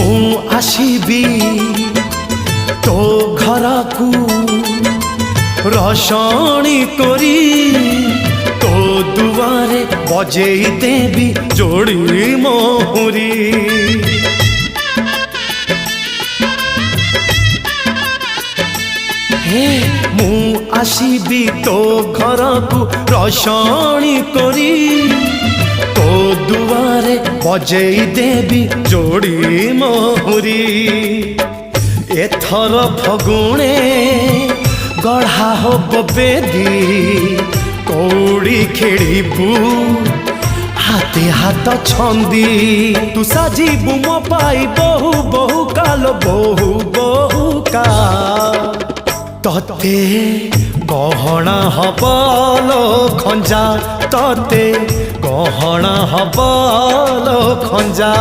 मु आसीबी तो घर को रसणी करी तो दुआरे बजेई देवी जोड़ी मोहरी। हे मु आसीबी तो घर को रसणी करी तो दुआरे बजेई देवी जोड़ी मोहरी। एथर फगुणे गढ़ा हो बेदी कौड़ी खेड़बू हाथे हाथ छंदी तू साजिबू मो पाई बहु बहु काल बहु बहु का तते गहना हबलो खंजा तते गहना हबलो खंजा।